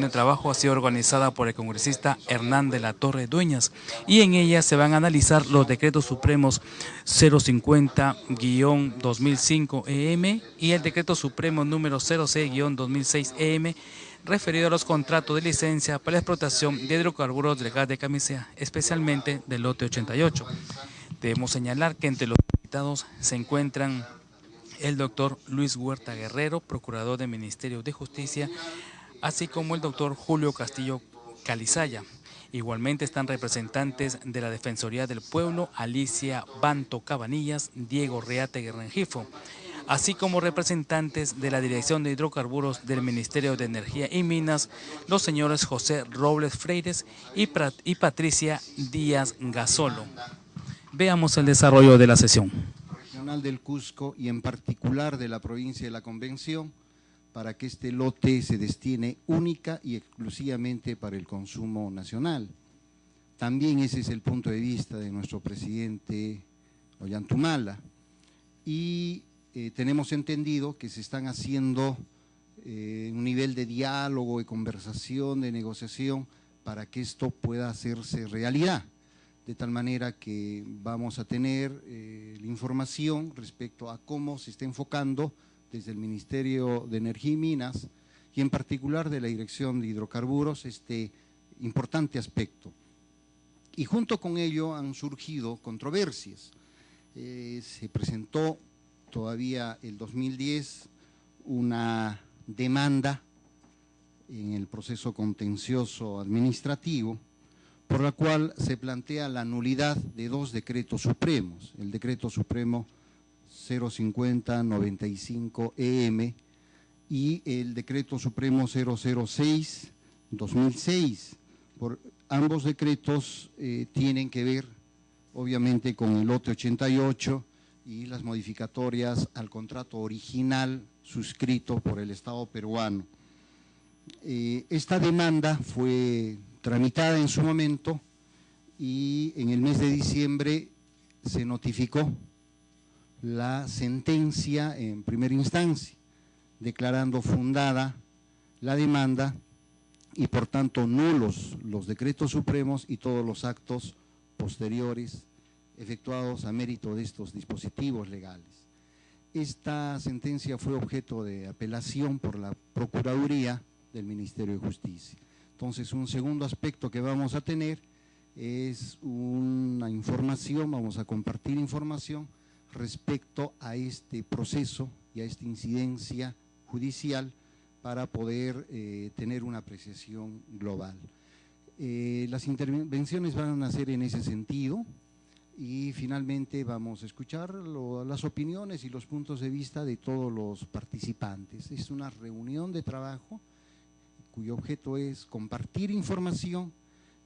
de trabajo ha sido organizada por el congresista Hernán de la Torre Dueñas y en ella se van a analizar los decretos supremos 050-2005-EM y el decreto supremo número 06-2006-EM referido a los contratos de licencia para la explotación de hidrocarburos del gas de camisea, especialmente del lote 88. Debemos señalar que entre los invitados se encuentran el doctor Luis Huerta Guerrero, procurador del Ministerio de Justicia, así como el doctor Julio Castillo Calizaya. Igualmente están representantes de la Defensoría del Pueblo, Alicia Banto Cabanillas, Diego Reate Rengifo, así como representantes de la Dirección de Hidrocarburos del Ministerio de Energía y Minas, los señores José Robles Freires y Patricia Díaz Gasolo. Veamos el desarrollo de la sesión. Regional del Cusco y en particular de la provincia de la Convención, para que este lote se destine única y exclusivamente para el consumo nacional. También ese es el punto de vista de nuestro presidente Ollantumala. Y tenemos entendido que se están haciendo un nivel de diálogo, de conversación, de negociación, para que esto pueda hacerse realidad. De tal manera que vamos a tener la información respecto a cómo se está enfocando desde el Ministerio de Energía y Minas y en particular de la Dirección de Hidrocarburos este importante aspecto. Y junto con ello han surgido controversias. Se presentó todavía el 2010 una demanda en el proceso contencioso administrativo por la cual se plantea la nulidad de dos decretos supremos, el decreto supremo 050-95-EM y el decreto supremo 006-2006. Ambos decretos tienen que ver obviamente con el lote 88 y las modificatorias al contrato original suscrito por el Estado peruano. Esta demanda fue tramitada en su momento y en el mes de diciembre se notificó la sentencia en primera instancia, declarando fundada la demanda y por tanto nulos los decretos supremos y todos los actos posteriores efectuados a mérito de estos dispositivos legales. Esta sentencia fue objeto de apelación por la Procuraduría del Ministerio de Justicia. Entonces, un segundo aspecto que vamos a tener es una información, vamos a compartir información respecto a este proceso y a esta incidencia judicial para poder tener una apreciación global. Las intervenciones van a ser en ese sentido y finalmente vamos a escuchar las opiniones y los puntos de vista de todos los participantes. Es una reunión de trabajo cuyo objeto es compartir información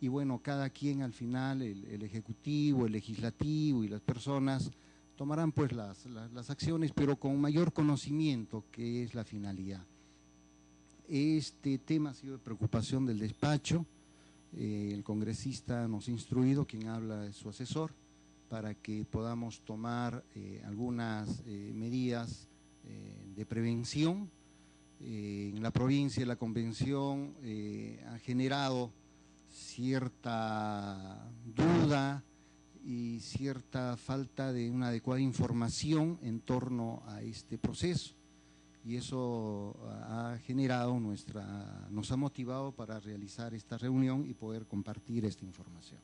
y bueno, cada quien al final, el ejecutivo, el legislativo y las personas tomarán pues las acciones, pero con mayor conocimiento, que es la finalidad. Este tema ha sido de preocupación del despacho, el congresista nos ha instruido, quien habla es su asesor, para que podamos tomar algunas medidas de prevención. En la provincia la Convención ha generado cierta duda y cierta falta de una adecuada información en torno a este proceso y eso ha generado nos ha motivado para realizar esta reunión y poder compartir esta información.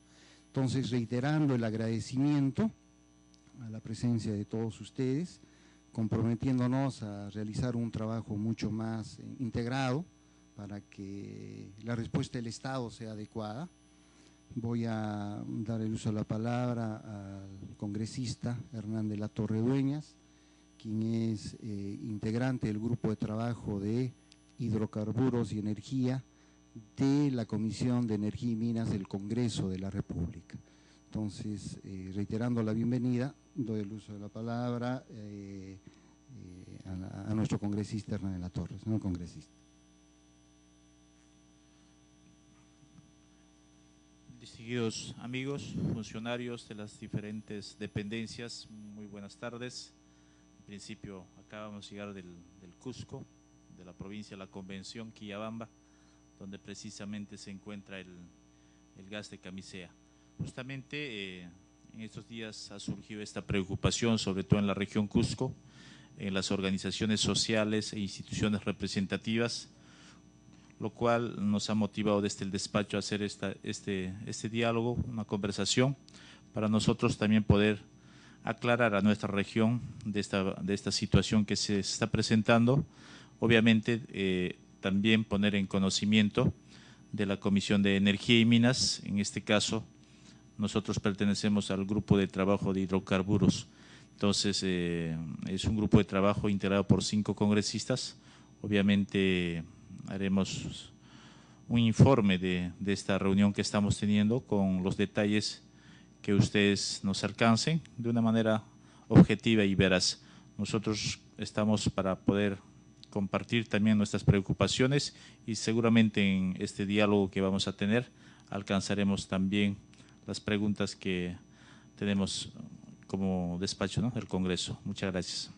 Entonces, reiterando el agradecimiento a la presencia de todos ustedes, comprometiéndonos a realizar un trabajo mucho más integrado para que la respuesta del Estado sea adecuada. Voy a dar el uso de la palabra al congresista Hernán de la Torre Dueñas, quien es integrante del grupo de trabajo de hidrocarburos y energía de la Comisión de Energía y Minas del Congreso de la República. Entonces, reiterando la bienvenida, doy el uso de la palabra a nuestro congresista Hernán de la Torre. Señor congresista. Distinguidos amigos, funcionarios de las diferentes dependencias, muy buenas tardes. En principio, acabamos de llegar del Cusco, de la provincia de la Convención, Quillabamba, donde precisamente se encuentra el gas de Camisea. Justamente en estos días ha surgido esta preocupación, sobre todo en la región Cusco, en las organizaciones sociales e instituciones representativas, lo cual nos ha motivado desde el despacho a hacer este diálogo, una conversación, para nosotros también poder aclarar a nuestra región de esta situación que se está presentando. Obviamente también poner en conocimiento de la Comisión de Energía y Minas. En este caso nosotros pertenecemos al grupo de trabajo de hidrocarburos. Entonces es un grupo de trabajo integrado por 5 congresistas. Obviamente haremos un informe de esta reunión que estamos teniendo con los detalles que ustedes nos alcancen de una manera objetiva y veraz. Nosotros estamos para poder compartir también nuestras preocupaciones y seguramente en este diálogo que vamos a tener alcanzaremos también las preguntas que tenemos como despacho, ¿no?, del Congreso. Muchas gracias.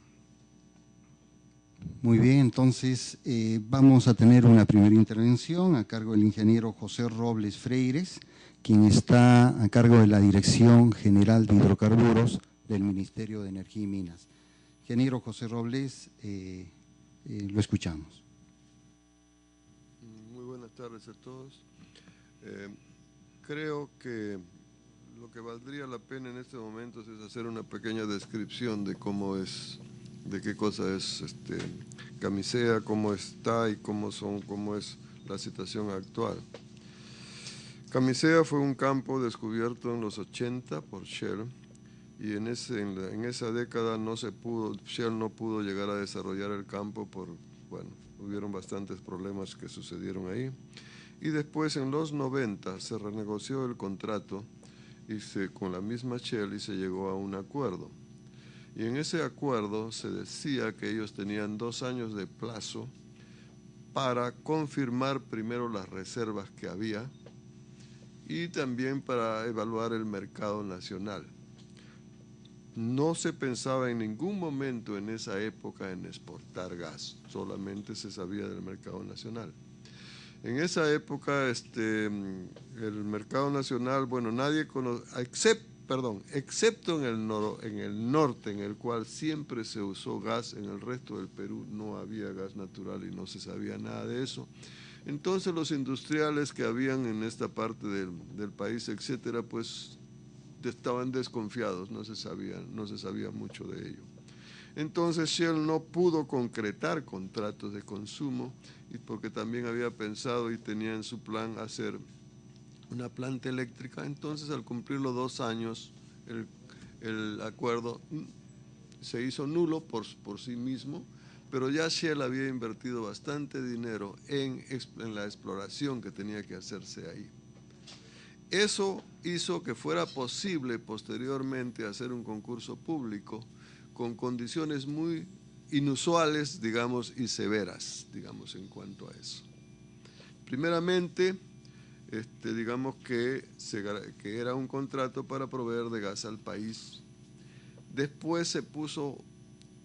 Muy bien, entonces vamos a tener una primera intervención a cargo del ingeniero José Robles Freires, quien está a cargo de la Dirección General de Hidrocarburos del Ministerio de Energía y Minas. Ingeniero José Robles, lo escuchamos. Muy buenas tardes a todos. Creo que lo que valdría la pena en este momento es hacer una pequeña descripción de cómo es, de qué cosa es Camisea, cómo está y cómo es la situación actual. Camisea fue un campo descubierto en los 80 por Shell y en esa década Shell no pudo llegar a desarrollar el campo hubieron bastantes problemas que sucedieron ahí. Y después en los 90 se renegoció el contrato con la misma Shell y se llegó a un acuerdo. Y en ese acuerdo se decía que ellos tenían 2 años de plazo para confirmar primero las reservas que había y también para evaluar el mercado nacional. No se pensaba en ningún momento en esa época en exportar gas, solamente se sabía del mercado nacional. En esa época el mercado nacional, bueno, nadie conoce, excepto en el norte, en el cual siempre se usó gas, en el resto del Perú no había gas natural y no se sabía nada de eso. Entonces los industriales que habían en esta parte del país, etcétera, pues estaban desconfiados, no se sabía mucho de ello. Entonces Shell no pudo concretar contratos de consumo y porque también había pensado y tenía en su plan hacer una planta eléctrica. Entonces al cumplir los 2 años el acuerdo se hizo nulo por sí mismo, pero ya Shell había invertido bastante dinero en la exploración que tenía que hacerse ahí. Eso hizo que fuera posible posteriormente hacer un concurso público con condiciones muy inusuales, digamos, y severas, digamos, en cuanto a eso. Primeramente, digamos que era un contrato para proveer de gas al país. Después se puso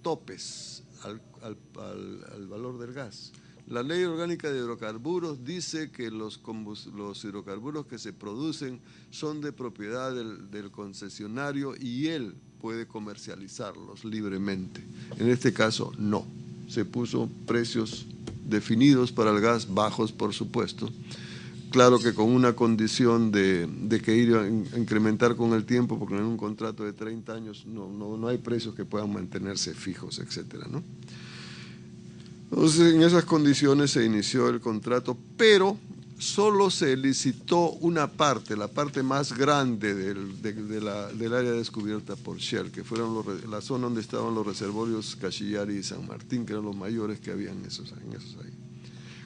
topes al valor del gas. La Ley Orgánica de Hidrocarburos dice que los hidrocarburos que se producen son de propiedad del concesionario y él puede comercializarlos libremente. En este caso, no. Se puso precios definidos para el gas, bajos por supuesto. Claro que con una condición de que ir a incrementar con el tiempo, porque en un contrato de 30 años no hay precios que puedan mantenerse fijos, etcétera, ¿no? Entonces, en esas condiciones se inició el contrato, pero solo se licitó una parte, la parte más grande del área descubierta por Shell, que fueron la zona donde estaban los reservorios Cachillari y San Martín, que eran los mayores que habían en esos ahí,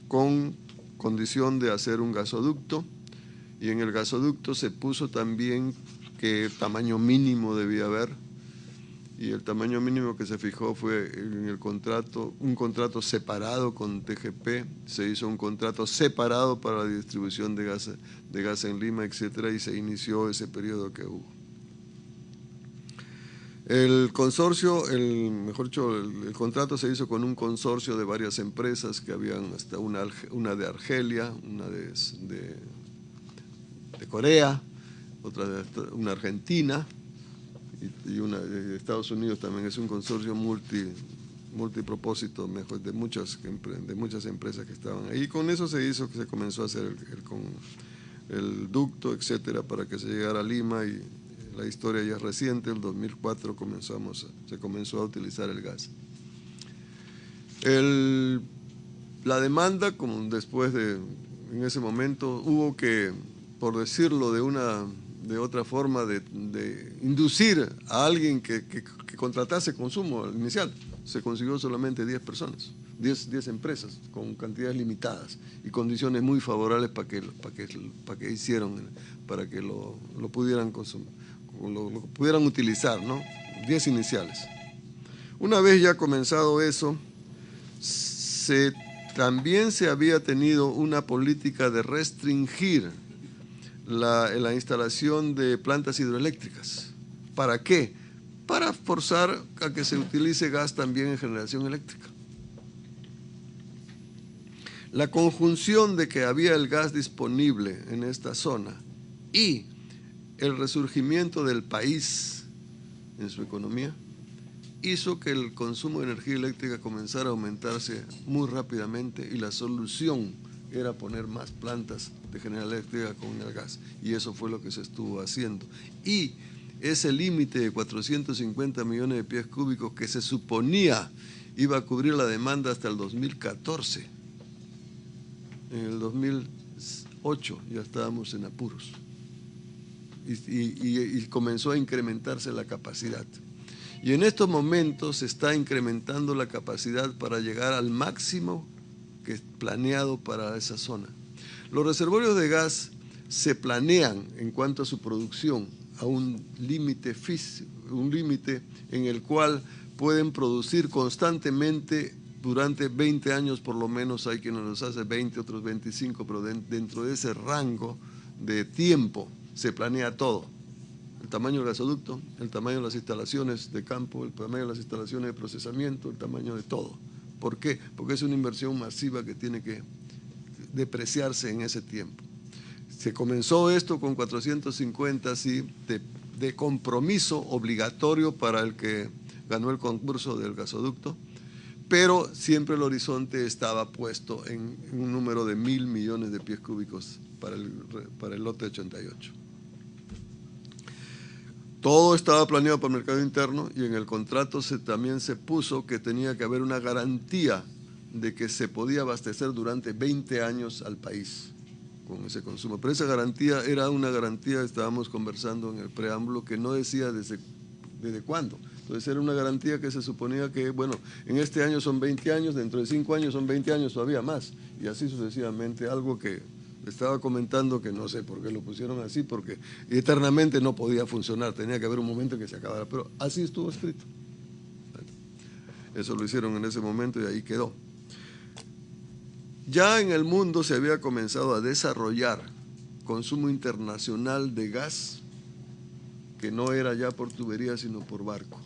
con condición de hacer un gasoducto, y en el gasoducto se puso también qué tamaño mínimo debía haber, y el tamaño mínimo que se fijó fue en el contrato, un contrato separado con TGP, se hizo un contrato separado para la distribución de gas en Lima, etcétera, y se inició ese periodo que hubo. El consorcio, mejor dicho, el contrato se hizo con un consorcio de varias empresas que habían hasta una de Argelia, una de Corea, otra una argentina y una de Estados Unidos también. Es un consorcio multipropósito, mejor, de muchas empresas que estaban ahí. Y con eso se comenzó a hacer el ducto, etcétera, para que se llegara a Lima, y la historia ya es reciente. En 2004 se comenzó a utilizar el gas. La demanda, como en ese momento hubo que, por decirlo de otra forma, de inducir a alguien que contratase consumo inicial. Se consiguió solamente 10 personas, 10 empresas con cantidades limitadas y condiciones muy favorables para que lo pudieran consumir, lo pudieran utilizar, ¿no? 10 iniciales. Una vez ya comenzado eso, también se había tenido una política de restringir la instalación de plantas hidroeléctricas. ¿Para qué? Para forzar a que se utilice gas también en generación eléctrica. La conjunción de que había el gas disponible en esta zona y el resurgimiento del país en su economía hizo que el consumo de energía eléctrica comenzara a aumentarse muy rápidamente, y la solución era poner más plantas de generación eléctrica con el gas, y eso fue lo que se estuvo haciendo. Y ese límite de 450 millones de pies cúbicos que se suponía iba a cubrir la demanda hasta el 2014. En el 2008 ya estábamos en apuros y comenzó a incrementarse la capacidad. Y en estos momentos se está incrementando la capacidad para llegar al máximo que es planeado para esa zona. Los reservorios de gas se planean en cuanto a su producción a un límite en el cual pueden producir constantemente durante 20 años por lo menos. Hay quienes los hace 20, otros 25, pero dentro de ese rango de tiempo se planea todo. El tamaño del gasoducto, el tamaño de las instalaciones de campo, el tamaño de las instalaciones de procesamiento, el tamaño de todo. ¿Por qué? Porque es una inversión masiva que tiene que depreciarse en ese tiempo. Se comenzó esto con 450, sí, de compromiso obligatorio para el que ganó el concurso del gasoducto, pero siempre el horizonte estaba puesto en un número de 1.000 millones de pies cúbicos para el lote 88. Todo estaba planeado para el mercado interno, y en el contrato también se puso que tenía que haber una garantía de que se podía abastecer durante 20 años al país con ese consumo. Pero esa garantía era una garantía, estábamos conversando en el preámbulo, que no decía desde cuándo. Entonces era una garantía que se suponía que, bueno, en este año son 20 años, dentro de 5 años son 20 años, todavía más, y así sucesivamente. Algo que estaba comentando que no sé por qué lo pusieron así, porque eternamente no podía funcionar, tenía que haber un momento en que se acabara, pero así estuvo escrito. Eso lo hicieron en ese momento y ahí quedó. Ya en el mundo se había comenzado a desarrollar consumo internacional de gas, que no era ya por tubería sino por barco,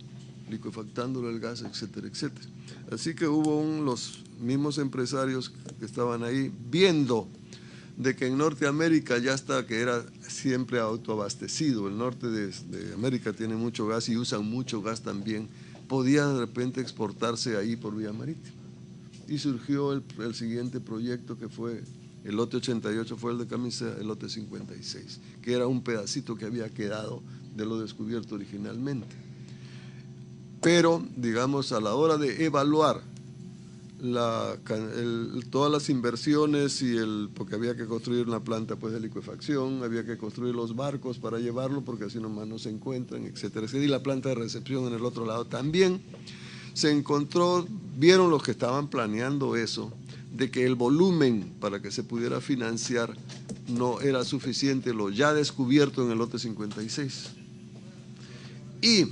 liquefactándolo el gas, etcétera, etcétera. Así que hubo los mismos empresarios que estaban ahí viendo de que en Norteamérica ya está, que era siempre autoabastecido. El norte de América tiene mucho gas y usan mucho gas también. Podía de repente exportarse ahí por vía marítima. Y surgió el siguiente proyecto, que fue el lote 88, fue el de Camisea, el lote 56, que era un pedacito que había quedado de lo descubierto originalmente. Pero, digamos, a la hora de evaluar todas las inversiones porque había que construir una planta pues de liquefacción, había que construir los barcos para llevarlo porque así nomás no se encuentran, etcétera, etcétera, y la planta de recepción en el otro lado también. Vieron los que estaban planeando eso, de que el volumen para que se pudiera financiar no era suficiente, lo ya descubierto en el lote 56. Y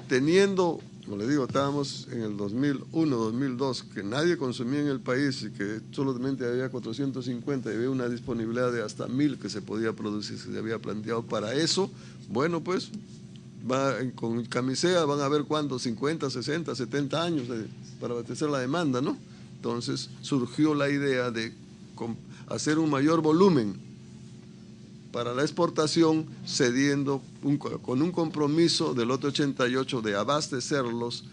teniendo, como le digo, estábamos en el 2001, 2002, que nadie consumía en el país y que solamente había 450 y había una disponibilidad de hasta 1.000 que se podía producir, se había planteado para eso. Bueno, pues con Camisea van a haber cuántos, 50, 60, 70 años para abastecer la demanda, ¿no? Entonces surgió la idea de hacer un mayor volumen para la exportación, cediendo con un compromiso del lote 88 de abastecerlos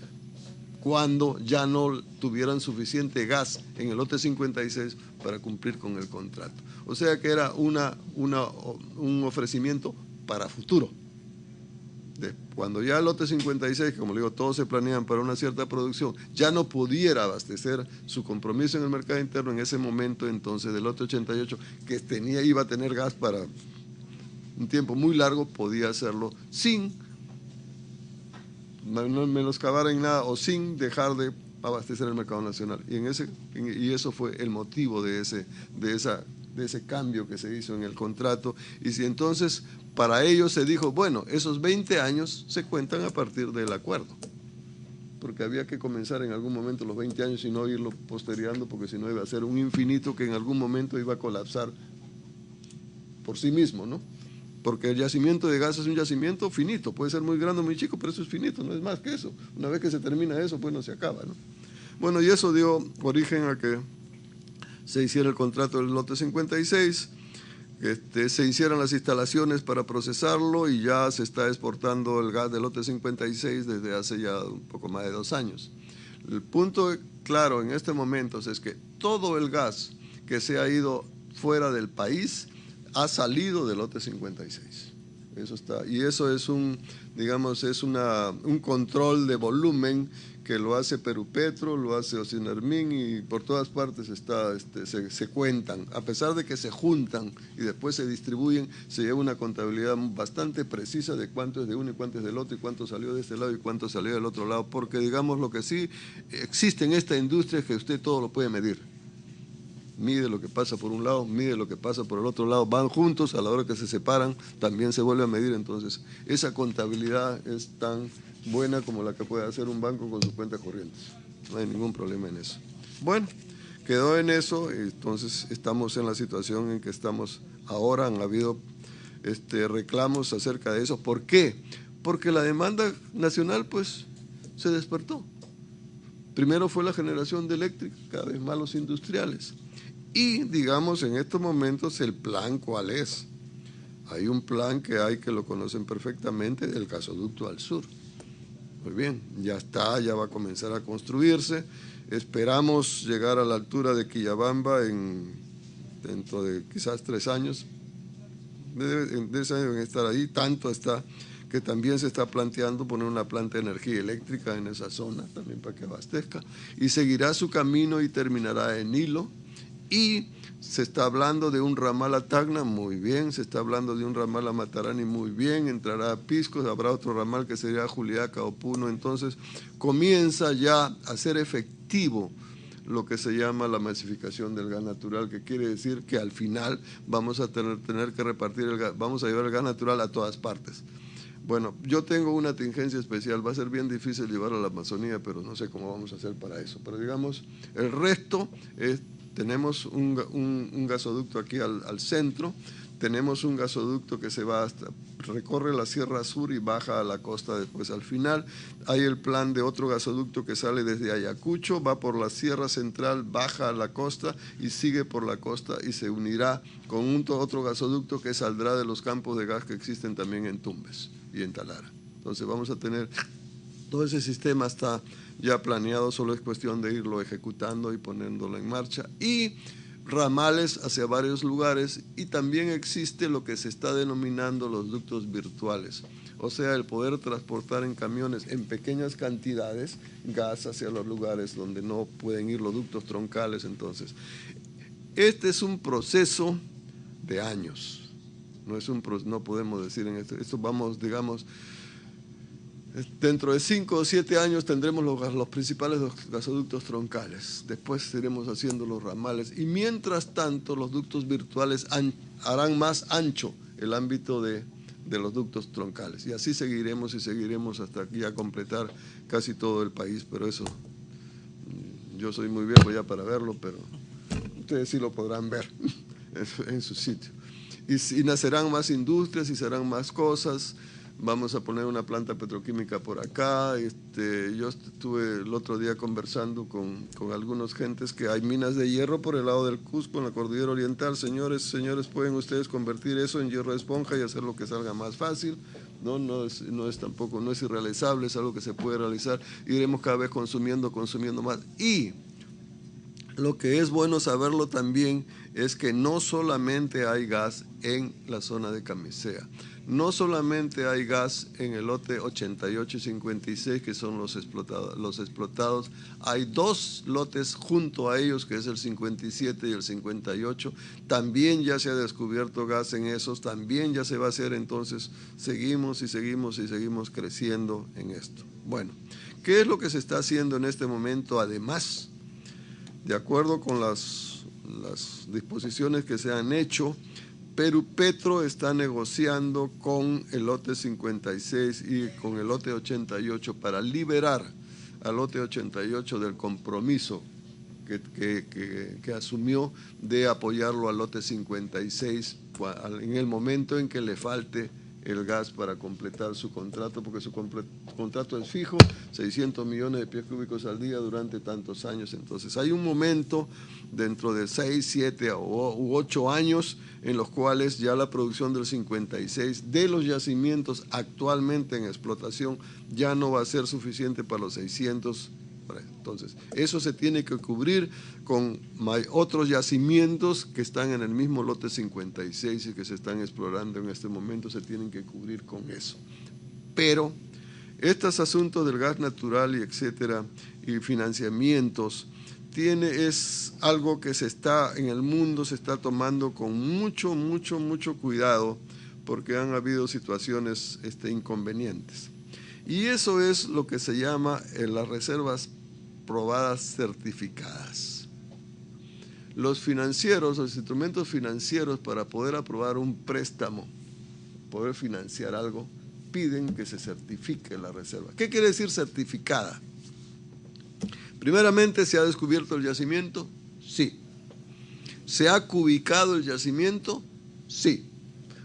cuando ya no tuvieran suficiente gas en el lote 56 para cumplir con el contrato. O sea que era un ofrecimiento para futuro. Cuando ya el lote 56, como le digo, todos se planean para una cierta producción, ya no pudiera abastecer su compromiso en el mercado interno en ese momento, entonces del lote 88, que iba a tener gas para un tiempo muy largo, podía hacerlo sin no menoscabar en nada o sin dejar de abastecer el mercado nacional. Y eso fue el motivo de ese cambio que se hizo en el contrato. Y si entonces para ellos se dijo, bueno, esos 20 años se cuentan a partir del acuerdo, porque había que comenzar en algún momento los 20 años y no irlo postergando, porque si no iba a ser un infinito que en algún momento iba a colapsar por sí mismo, ¿no? Porque el yacimiento de gas es un yacimiento finito, puede ser muy grande o muy chico, pero eso es finito, no es más que eso. Una vez que se termina eso, pues no se acaba, ¿no? Bueno, y eso dio origen a que se hiciera el contrato del lote 56, se hicieran las instalaciones para procesarlo y ya se está exportando el gas del lote 56 desde hace ya un poco más de 2 años. El punto claro en este momento es que todo el gas que se ha ido fuera del país ha salido del lote 56. Eso está, y eso es un control de volumen que lo hace Perupetro, lo hace Ocinermin y por todas partes se cuentan. A pesar de que se juntan y después se distribuyen, se lleva una contabilidad bastante precisa de cuánto es de uno y cuánto es del otro y cuánto salió de este lado y cuánto salió del otro lado, porque digamos lo que sí existe en esta industria es que usted todo lo puede medir. Mide lo que pasa por un lado, mide lo que pasa por el otro lado, van juntos, a la hora que se separan también se vuelve a medir. Entonces esa contabilidad es tan buena como la que puede hacer un banco con sus cuentas corrientes, no hay ningún problema en eso. Bueno, quedó en eso, entonces estamos en la situación en que estamos ahora. Han habido reclamos acerca de eso. ¿Por qué? Porque la demanda nacional pues se despertó. Primero fue la generación de eléctrica, cada vez más los industriales. Y digamos en estos momentos el plan ¿cuál es? Hay un plan que lo conocen perfectamente, el gasoducto al sur. Muy bien, ya está, ya va a comenzar a construirse. Esperamos llegar a la altura de Quillabamba dentro de quizás 3 años. De ese año deben estar ahí, tanto está que también se está planteando poner una planta de energía eléctrica en esa zona, también para que abastezca. Y seguirá su camino y terminará en Hilo. Y se está hablando de un ramal a Tacna, muy bien, se está hablando de un ramal a Matarani, muy bien, entrará a Pisco, habrá otro ramal que sería Juliaca o Puno. Entonces comienza ya a ser efectivo lo que se llama la masificación del gas natural, que quiere decir que al final vamos a tener que repartir el gas, vamos a llevar el gas natural a todas partes. Bueno, yo tengo una tingencia especial, va a ser bien difícil llevarlo a la Amazonía, pero no sé cómo vamos a hacer para eso. Pero digamos, el resto tenemos un gasoducto aquí al centro, tenemos un gasoducto que recorre la Sierra Sur y baja a la costa después. Al final hay el plan de otro gasoducto que sale desde Ayacucho, va por la Sierra Central, baja a la costa y sigue por la costa y se unirá con otro gasoducto que saldrá de los campos de gas que existen también en Tumbes y en Talara. Entonces vamos a tener, todo ese sistema está ya planeado, solo es cuestión de irlo ejecutando y poniéndolo en marcha. Y ramales hacia varios lugares, y también existe lo que se está denominando los ductos virtuales, o sea, el poder transportar en camiones en pequeñas cantidades gas hacia los lugares donde no pueden ir los ductos troncales. Entonces, este es un proceso de años, no podemos decir en esto vamos, digamos, dentro de 5 o 7 años tendremos los principales gasoductos troncales, después iremos haciendo los ramales y mientras tanto los ductos virtuales harán más ancho el ámbito de los ductos troncales y así seguiremos hasta aquí a completar casi todo el país. Pero eso, yo soy muy viejo ya para verlo, pero ustedes sí lo podrán ver en su sitio. Y nacerán más industrias y serán más cosas. vamos a poner una planta petroquímica por acá. Yo estuve el otro día conversando con algunos gentes que hay minas de hierro por el lado del Cusco, en la cordillera oriental. Señores, pueden ustedes convertir eso en hierro de esponja y hacer lo que salga más fácil. No es irrealizable, es algo que se puede realizar. Iremos cada vez consumiendo más. Y lo que es bueno saberlo también es que no solamente hay gas en la zona de Camisea, no solamente hay gas en el lote 88 y 56, que son los explotados, hay dos lotes junto a ellos, que es el 57 y el 58, también ya se ha descubierto gas en esos, también ya se va a hacer. Entonces seguimos creciendo en esto. Bueno, ¿qué es lo que se está haciendo en este momento? Además, de acuerdo con las disposiciones que se han hecho, Perupetro está negociando con el lote 56 y con el lote 88 para liberar al lote 88 del compromiso que asumió de apoyarlo al lote 56 en el momento en que le falte el gas para completar su contrato, porque su contrato es fijo, 600 millones de pies cúbicos al día durante tantos años. Entonces hay un momento dentro de 6, 7 u 8 años en los cuales ya la producción del 56 de los yacimientos actualmente en explotación ya no va a ser suficiente para los 600. Entonces, eso se tiene que cubrir con otros yacimientos que están en el mismo lote 56 y que se están explorando en este momento, se tienen que cubrir con eso. Pero estos asuntos del gas natural y etcétera, y financiamientos, es algo que en el mundo se está tomando con mucho cuidado, porque han habido situaciones inconvenientes. Y eso es lo que se llama las reservas probadas certificadas. Los financieros, los instrumentos financieros, para poder aprobar un préstamo, poder financiar algo, piden que se certifique la reserva. ¿Qué quiere decir certificada? Primeramente, ¿se ha descubierto el yacimiento? Sí. ¿Se ha cubicado el yacimiento? Sí.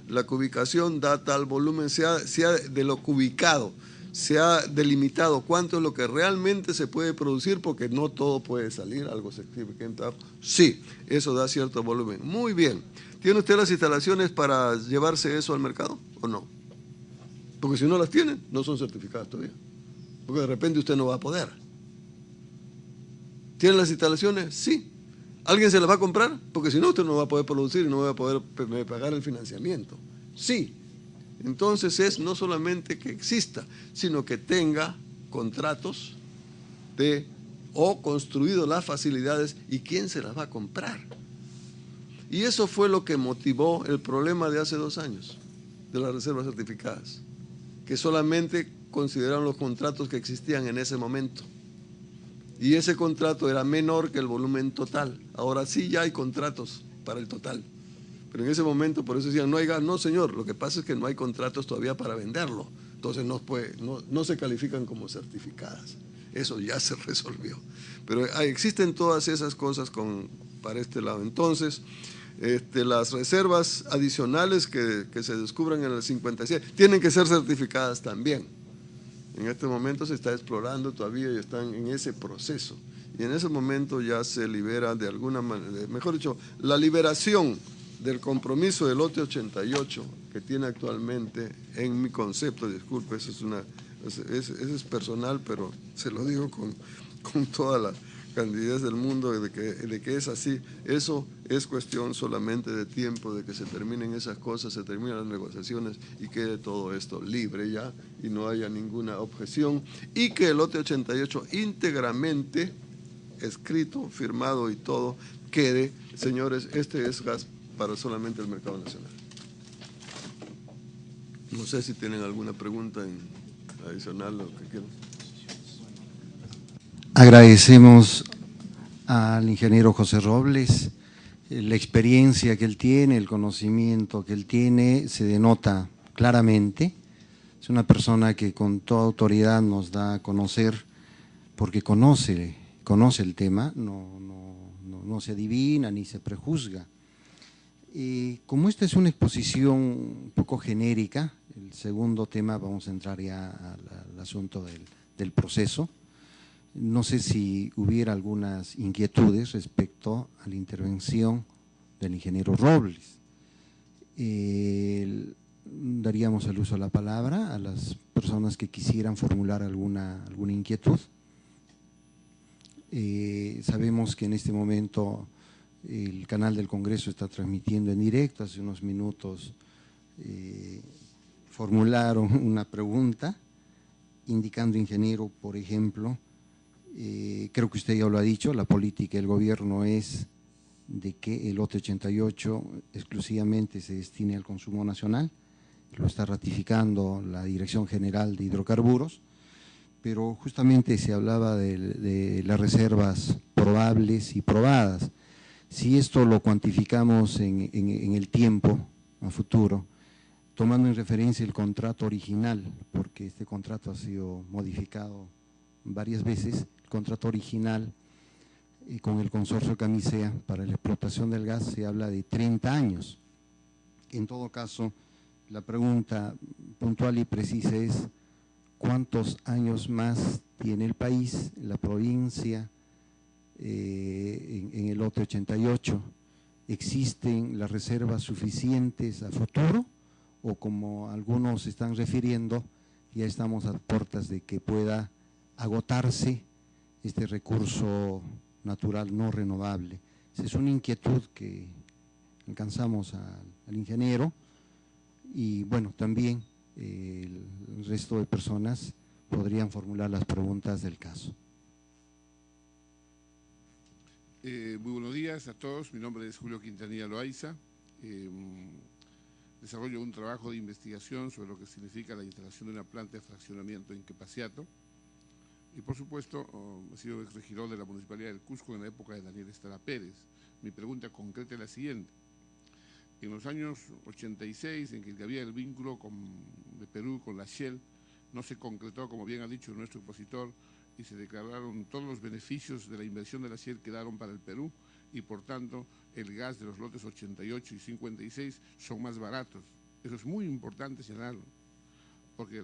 La cubicación da tal volumen, de lo cubicado, se ha delimitado cuánto es lo que realmente se puede producir, porque no todo puede salir, algo se escribe que entra. Sí, eso da cierto volumen. Muy bien. ¿Tiene usted las instalaciones para llevarse eso al mercado o no? Porque si no las tienen, no son certificadas todavía. Porque de repente usted no va a poder. ¿Tiene las instalaciones? Sí. ¿Alguien se las va a comprar? Porque si no, usted no va a poder producir y no va a poder pagar el financiamiento. Sí. Entonces es no solamente que exista, sino que tenga contratos o construido las facilidades, y quién se las va a comprar. Y eso fue lo que motivó el problema de hace 2 años de las reservas certificadas, que solamente consideraron los contratos que existían en ese momento. Y ese contrato era menor que el volumen total. Ahora sí ya hay contratos para el total. Pero en ese momento, por eso decían, no hay gas. No, señor, lo que pasa es que no hay contratos todavía para venderlo. Entonces no se califican como certificadas. Eso ya se resolvió. Pero existen todas esas cosas para este lado. Entonces, las reservas adicionales que se descubran en el 57 tienen que ser certificadas también. En este momento se está explorando todavía y están en ese proceso. Y en ese momento ya se libera de alguna manera, mejor dicho, la liberación del compromiso del lote 88 que tiene actualmente, en mi concepto, disculpe, eso es personal, pero se lo digo con toda la candidez del mundo de que es así. Eso es cuestión solamente de tiempo, de que se terminen esas cosas, se terminen las negociaciones y quede todo esto libre ya y no haya ninguna objeción, y que el lote 88 íntegramente escrito, firmado y todo quede, señores, este es gas para solamente el mercado nacional. No sé si tienen alguna pregunta adicional o que quieran. Agradecemos al ingeniero José Robles, la experiencia que él tiene, el conocimiento que él tiene, se denota claramente. Es una persona que con toda autoridad nos da a conocer, porque conoce el tema, no se adivina ni se prejuzga. Como esta es una exposición un poco genérica, el el segundo tema vamos a entrar ya al asunto del proceso. No sé si hubiera algunas inquietudes respecto a la intervención del ingeniero Robles. Daríamos el uso de la palabra a las personas que quisieran formular alguna inquietud. Sabemos que en este momento el canal del Congreso está transmitiendo en directo. Hace unos minutos formularon una pregunta indicando, ingeniero, por ejemplo, creo que usted ya lo ha dicho, la política del gobierno es de que el lote 88 exclusivamente se destine al consumo nacional, lo está ratificando la Dirección General de Hidrocarburos, pero justamente se hablaba de las reservas probables y probadas. Si esto lo cuantificamos en el tiempo, a futuro, tomando en referencia el contrato original, porque este contrato ha sido modificado varias veces, el contrato original con el consorcio Camisea para la explotación del gas se habla de 30 años. En todo caso, la pregunta puntual y precisa es ¿cuántos años más tiene el país, la provincia, en el lote 88? ¿Existen las reservas suficientes a futuro? O como algunos están refiriendo, ya estamos a puertas de que pueda agotarse este recurso natural no renovable. Esa es una inquietud que alcanzamos al ingeniero y bueno, también el resto de personas podrían formular las preguntas del caso. Muy buenos días a todos, mi nombre es Julio Quintanilla Loaiza, desarrollo un trabajo de investigación sobre lo que significa la instalación de una planta de fraccionamiento en Quepaciato y por supuesto he sido exregidor de la Municipalidad del Cusco en la época de Daniel Estrada Pérez. Mi pregunta concreta es la siguiente: en los años 86, en que había el vínculo de Perú con la Shell, no se concretó, como bien ha dicho nuestro expositor, y se declararon todos los beneficios de la inversión de la Shell quedaron para el Perú y por tanto el gas de los lotes 88 y 56 son más baratos. Eso es muy importante señalarlo, porque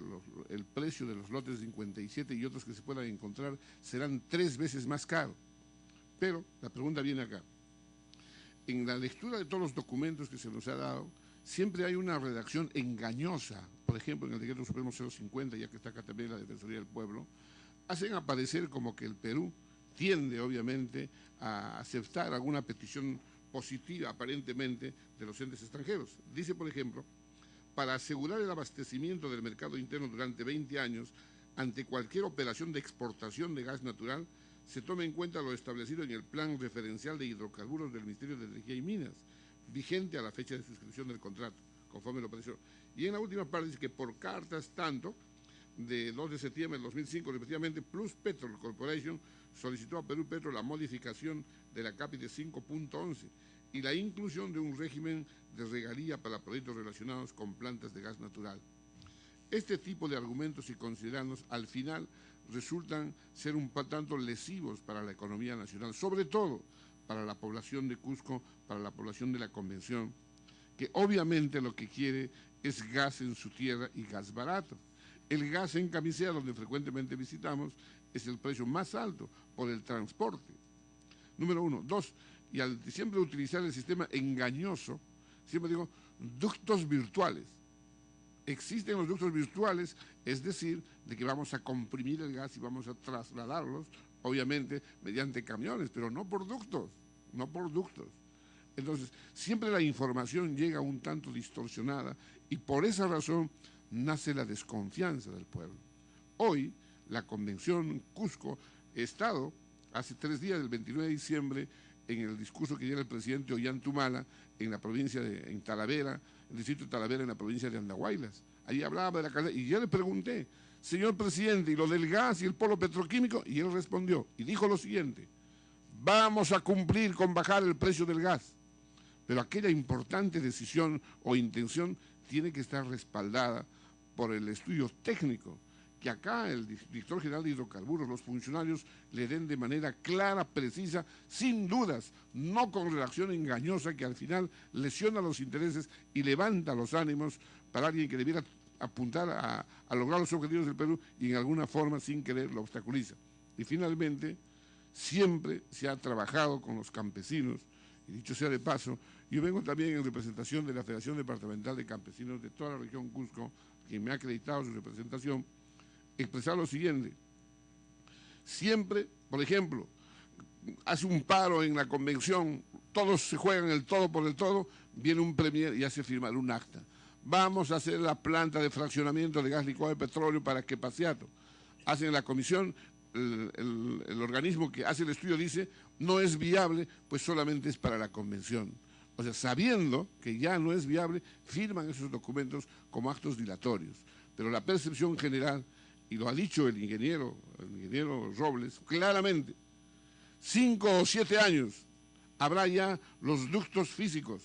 el precio de los lotes 57 y otros que se puedan encontrar serán 3 veces más caro. Pero la pregunta viene acá. En la lectura de todos los documentos que se nos ha dado, siempre hay una redacción engañosa. Por ejemplo, en el Decreto Supremo 050, ya que está acá también la Defensoría del Pueblo, hacen aparecer como que el Perú tiende, obviamente, a aceptar alguna petición positiva, aparentemente, de los entes extranjeros. Dice, por ejemplo, para asegurar el abastecimiento del mercado interno durante 20 años, ante cualquier operación de exportación de gas natural, se tome en cuenta lo establecido en el Plan Referencial de Hidrocarburos del Ministerio de Energía y Minas, vigente a la fecha de suscripción del contrato, conforme lo pareció. Y en la última parte dice que por cartas tanto, de 2 de septiembre del 2005, respectivamente, Plus Petrol Corporation solicitó a Perú Petro la modificación de la Capite 5.11 y la inclusión de un régimen de regalía para proyectos relacionados con plantas de gas natural. Este tipo de argumentos y considerandos al final resultan ser un tanto lesivos para la economía nacional, sobre todo para la población de Cusco, para la población de la Convención, que obviamente lo que quiere es gas en su tierra y gas barato. El gas en Camisea, donde frecuentemente visitamos, es el precio más alto por el transporte. Número 1. 2. Y al siempre utilizar el sistema engañoso, siempre digo, ductos virtuales. Existen los ductos virtuales, es decir, de que vamos a comprimir el gas y vamos a trasladarlos, obviamente, mediante camiones, pero no por ductos, no por ductos. Entonces, siempre la información llega un tanto distorsionada y por esa razón nace la desconfianza del pueblo. Hoy, la Convención Cusco Estado, hace 3 días, el 29 de diciembre, en el discurso que diera el presidente Ollantumala en la provincia en Talavera, el distrito de Talavera en la provincia de Andahuaylas. Ahí hablaba de la calidad, y yo le pregunté, señor presidente, ¿y lo del gas y el polo petroquímico? Y él respondió, y dijo lo siguiente, vamos a cumplir con bajar el precio del gas, pero aquella importante decisión o intención tiene que estar respaldada por el estudio técnico, que acá el Director General de Hidrocarburos, los funcionarios le den de manera clara, precisa, sin dudas, no con redacción engañosa que al final lesiona los intereses y levanta los ánimos para alguien que debiera apuntar a lograr los objetivos del Perú y en alguna forma, sin querer, lo obstaculiza. Y finalmente, siempre se ha trabajado con los campesinos, y dicho sea de paso, yo vengo también en representación de la Federación Departamental de Campesinos de toda la región Cusco, quien me ha acreditado su representación, expresar lo siguiente. Siempre, por ejemplo, hace un paro en la convención, todos se juegan el todo por el todo, viene un premier y hace firmar un acta. Vamos a hacer la planta de fraccionamiento de gas licuado de petróleo para Quepaciato. Hacen la comisión, el organismo que hace el estudio dice, no es viable, pues solamente es para la convención. O sea, sabiendo que ya no es viable, firman esos documentos como actos dilatorios. Pero la percepción general, y lo ha dicho el ingeniero Robles, claramente, 5 o 7 años habrá ya los ductos físicos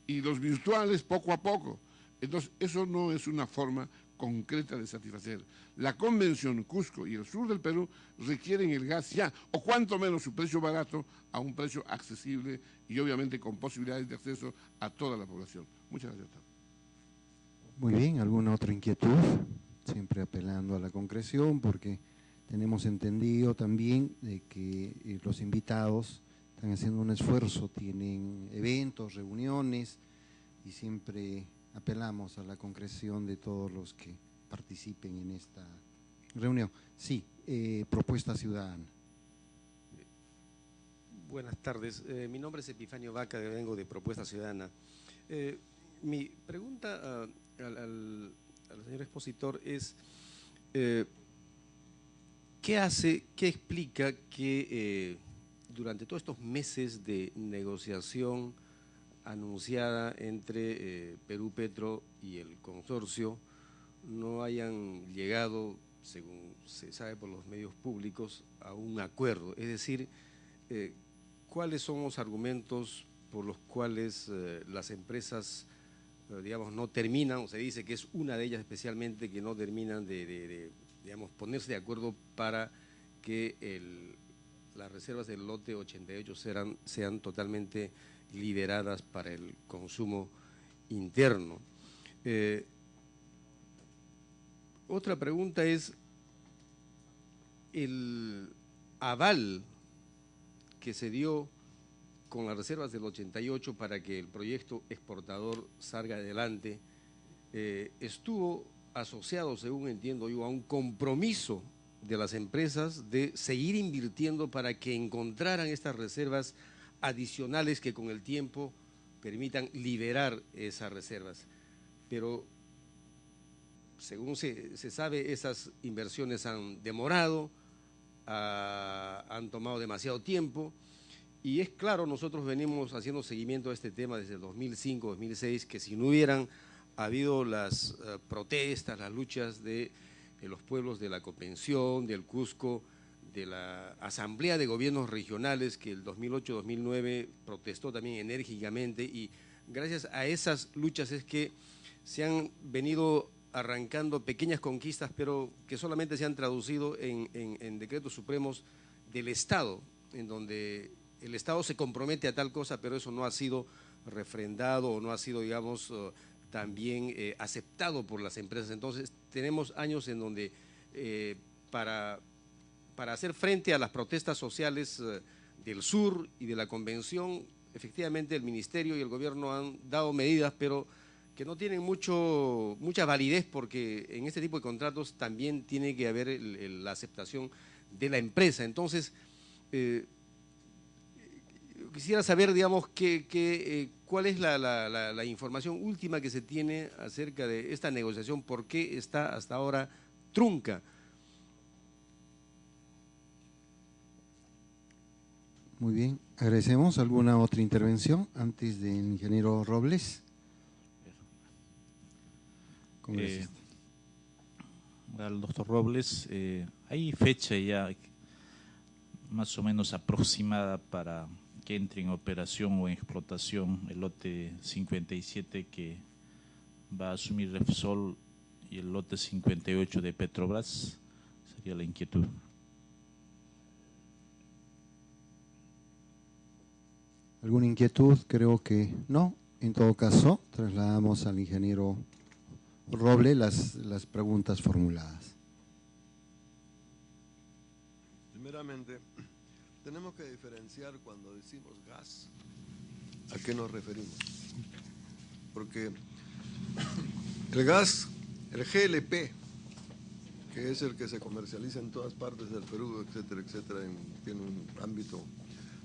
y los virtuales poco a poco. Entonces, eso no es una forma concreta de satisfacer. La convención Cusco y el sur del Perú requieren el gas ya, o cuanto menos su precio barato, a un precio accesible y obviamente con posibilidades de acceso a toda la población. Muchas gracias. Muy bien, ¿alguna otra inquietud? Siempre apelando a la concreción, porque tenemos entendido también de que los invitados están haciendo un esfuerzo, tienen eventos, reuniones, y siempre apelamos a la concreción de todos los que participen en esta reunión. Sí, propuesta ciudadana. Buenas tardes, mi nombre es Epifanio Vaca, vengo de Propuesta Ciudadana. Mi pregunta al señor expositor es, ¿qué explica que durante todos estos meses de negociación anunciada entre Perú Petro y el consorcio no hayan llegado, según se sabe por los medios públicos, a un acuerdo? Es decir, ¿cuáles son los argumentos por los cuales las empresas, digamos, no terminan, o se dice que es una de ellas especialmente, que no terminan de digamos, ponerse de acuerdo para que las reservas del lote 88 sean totalmente liberadas para el consumo interno? Otra pregunta es el aval que se dio con las reservas del 88 para que el proyecto exportador salga adelante, estuvo asociado, según entiendo yo, a un compromiso de las empresas de seguir invirtiendo para que encontraran estas reservas adicionales que con el tiempo permitan liberar esas reservas. Pero, según se sabe, esas inversiones han demorado, han tomado demasiado tiempo, y es claro, nosotros venimos haciendo seguimiento a este tema desde el 2005, 2006, que si no hubieran habido las protestas, las luchas de los pueblos de la Convención, del Cusco, de la Asamblea de Gobiernos Regionales, que el 2008-2009 protestó también enérgicamente, y gracias a esas luchas es que se han venido arrancando pequeñas conquistas, pero que solamente se han traducido en decretos supremos del Estado, en donde el Estado se compromete a tal cosa, pero eso no ha sido refrendado o no ha sido, digamos, también aceptado por las empresas. Entonces, tenemos años en donde para hacer frente a las protestas sociales del sur y de la Convención, efectivamente el Ministerio y el Gobierno han dado medidas, pero que no tienen mucha validez, porque en este tipo de contratos también tiene que haber la aceptación de la empresa. Entonces, quisiera saber, digamos, cuál es la información última que se tiene acerca de esta negociación, por qué está hasta ahora trunca. Muy bien, agradecemos. ¿Alguna otra intervención antes del ingeniero Robles? Al doctor Robles, hay fecha ya más o menos aproximada para que entre en operación o en explotación el lote 57 que va a asumir Repsol y el lote 58 de Petrobras. Sería la inquietud. ¿Alguna inquietud? Creo que no. En todo caso, trasladamos al ingeniero Roble las preguntas formuladas. Primeramente, tenemos que diferenciar cuando decimos gas, ¿a qué nos referimos? Porque el gas, el GLP, que es el que se comercializa en todas partes del Perú, etcétera, etcétera, tiene un ámbito